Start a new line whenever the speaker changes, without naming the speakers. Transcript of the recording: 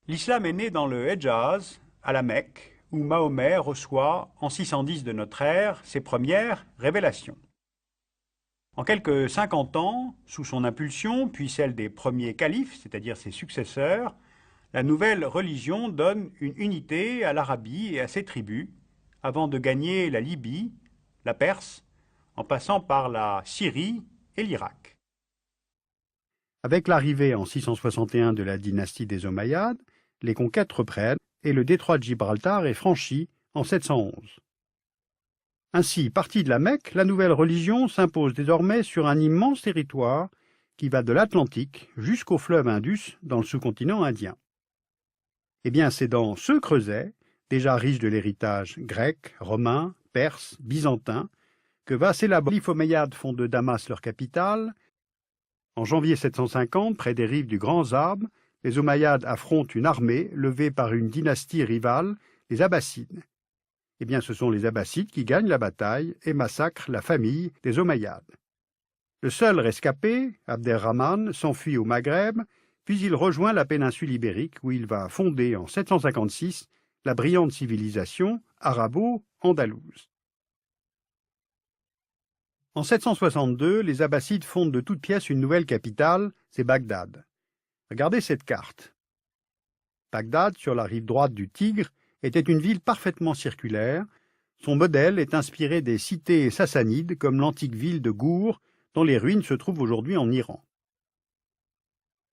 L'islam est né dans le Hedjaz, à la Mecque, où Mahomet reçoit, en 610 de notre ère, ses premières révélations. En quelques 50 ans, sous son impulsion, puis celle des premiers califes, c'est-à-dire ses successeurs, la nouvelle religion donne une unité à l'Arabie et à ses tribus, avant de gagner la Libye, la Perse, en passant par la Syrie et l'Irak. Avec l'arrivée en 661 de la dynastie des Omeyyades, les conquêtes reprennent et le détroit de Gibraltar est franchi en 711. Ainsi, partie de la Mecque, la nouvelle religion s'impose désormais sur un immense territoire qui va de l'Atlantique jusqu'au fleuve Indus dans le sous-continent indien. Eh bien, c'est dans ce creuset, déjà riche de l'héritage grec, romain, perse, byzantin, que va s'élaborer. Les Omeyyades font de Damas leur capitale. En janvier 750, près des rives du Grand Zab, les Omeyyades affrontent une armée levée par une dynastie rivale, les Abbassides. Eh bien, ce sont les Abbassides qui gagnent la bataille et massacrent la famille des Omeyyades. Le seul rescapé, Abderrahman, s'enfuit au Maghreb, puis il rejoint la péninsule ibérique où il va fonder en 756 la brillante civilisation arabo-andalouse. En 762, les Abbassides fondent de toutes pièces une nouvelle capitale, c'est Bagdad. Regardez cette carte. Bagdad, sur la rive droite du Tigre, était une ville parfaitement circulaire. Son modèle est inspiré des cités sassanides comme l'antique ville de Gour, dont les ruines se trouvent aujourd'hui en Iran.